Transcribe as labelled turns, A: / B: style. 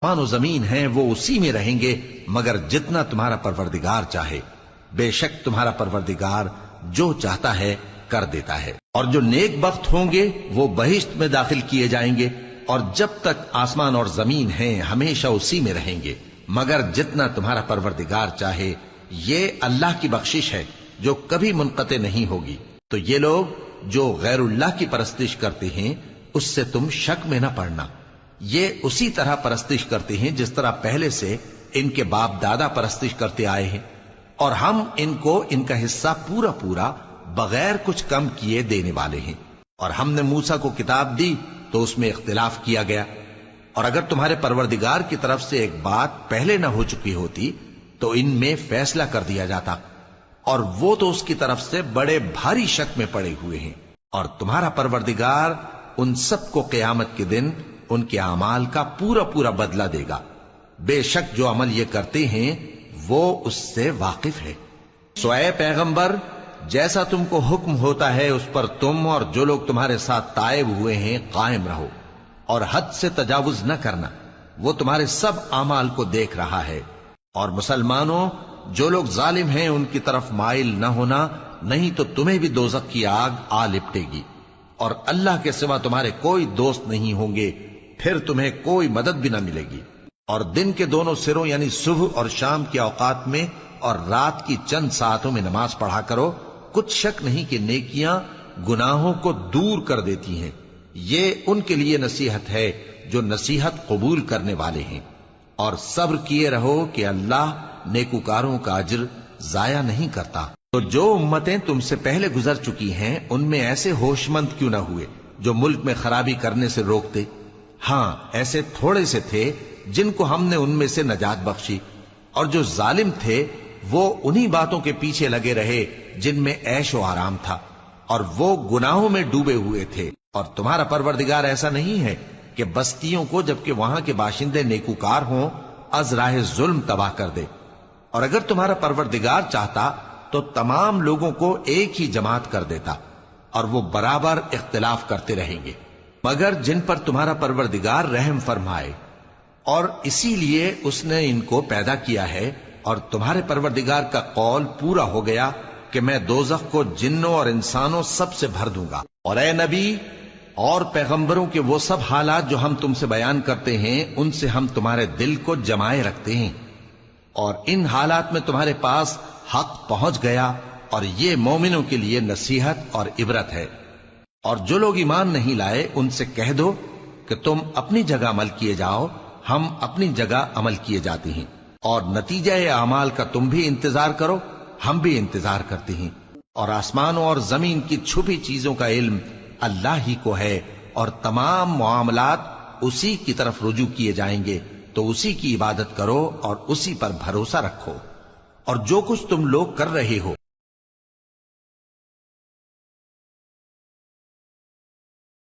A: मानो जमीन है वो उसी में रहेंगे मगर जितना तुम्हारा परवरदिगार चाहे। बेशक तुम्हारा परवरदिगार जो चाहता है कर देता है। और जो नेक बख्त होंगे वो बहिश्त में दाखिल किए जाएंगे और जब तक आसमान और जमीन है हमेशा उसी में रहेंगे मगर जितना तुम्हारा परवरदिगार चाहे। ये अल्लाह की बख्शिश है जो कभी मुनक़ते नहीं होगी। तो ये लोग जो गैरुल्लाह की परस्तिश करते हैं उससे तुम शक में न पड़ना। ये उसी तरह परस्तिश करते हैं जिस तरह पहले से इनके बाप दादा परस्तिश करते आए हैं और हम इनको इनका हिस्सा पूरा पूरा बगैर कुछ कम किए देने वाले हैं। और हमने मूसा को किताब दी तो उसमें इख्तिलाफ किया गया और अगर तुम्हारे परवरदिगार की तरफ से एक बात पहले न हो चुकी होती तो इनमें फैसला कर दिया जाता और वो तो उसकी तरफ से बड़े भारी शक में पड़े हुए हैं। और तुम्हारा परवरदिगार उन सबको क़यामत के दिन उनके अमाल का पूरा पूरा बदला देगा। बेशक जो अमल ये करते हैं वो उससे वाकिफ है। सो ऐ पैगंबर, जैसा तुमको हुक्म होता है उस पर तुम और जो लोग तुम्हारे साथ तायब हुए हैं कायम रहो और हद से तजावुज न करना। वो तुम्हारे सब अमाल को देख रहा है। और मुसलमानों, जो लोग जालिम हैं उनकी तरफ माइल न होना, नहीं तो तुम्हें भी दोज़ख की आग आ लिपटेगी और अल्लाह के सिवा तुम्हारे कोई दोस्त नहीं होंगे, फिर तुम्हें कोई मदद भी न मिलेगी। और दिन के दोनों सिरों यानी सुबह और शाम के औकात में और रात की चंद सातों में नमाज पढ़ा करो। कुछ शक नहीं कि नेकियां गुनाहों को दूर कर देती हैं। ये उनके लिए नसीहत है जो नसीहत कबूल करने वाले हैं। और सब्र किए रहो कि अल्लाह नेकुकारों का अज्र जाया नहीं करता। तो जो उम्मतें तुमसे पहले गुजर चुकी हैं उनमें ऐसे होशमंद क्यों न हुए जो मुल्क में खराबी करने से रोकते। हाँ, ऐसे थोड़े से थे जिनको हमने उनमें से नजात बख्शी और जो जालिम थे वो उन्हीं बातों के पीछे लगे रहे जिनमें ऐशो आराम था और वो गुनाहों में डूबे हुए थे। और तुम्हारा परवरदिगार ऐसा नहीं है कि बस्तियों को जबकि वहां के बाशिंदे नेकुकार हों अज़राहे जुल्म तबाह कर दे। और अगर तुम्हारा परवरदिगार चाहता तो तमाम लोगों को एक ही जमात कर देता और वो बराबर इख्तिलाफ करते रहेंगे मगर जिन पर तुम्हारा परवरदिगार रहम फरमाए। और इसीलिए उसने इनको पैदा किया है। और तुम्हारे परवरदिगार का कौल पूरा हो गया कि मैं दोज़ख को जिन्नों और इंसानों सब से भर दूंगा। और ए नबी और पैगंबरों के वो सब हालात जो हम तुमसे बयान करते हैं उनसे हम तुम्हारे दिल को जमाए रखते हैं और इन हालात में तुम्हारे पास हक पहुंच गया। और ये मोमिनों के लिए नसीहत और इबरत है। और जो लोग ईमान नहीं लाए उनसे कह दो कि तुम अपनी जगह अमल किए जाओ, हम अपनी जगह अमल किए जाते हैं और नतीजा अमाल का तुम भी इंतजार करो, हम भी इंतजार करते हैं। और आसमानों और जमीन की छुपी चीजों का इल्म अल्लाह ही को है और तमाम मामलात उसी की तरफ रुजू किए जाएंगे। तो उसी की इबादत करो और उसी पर भरोसा रखो। और जो कुछ तुम लोग कर रहे हो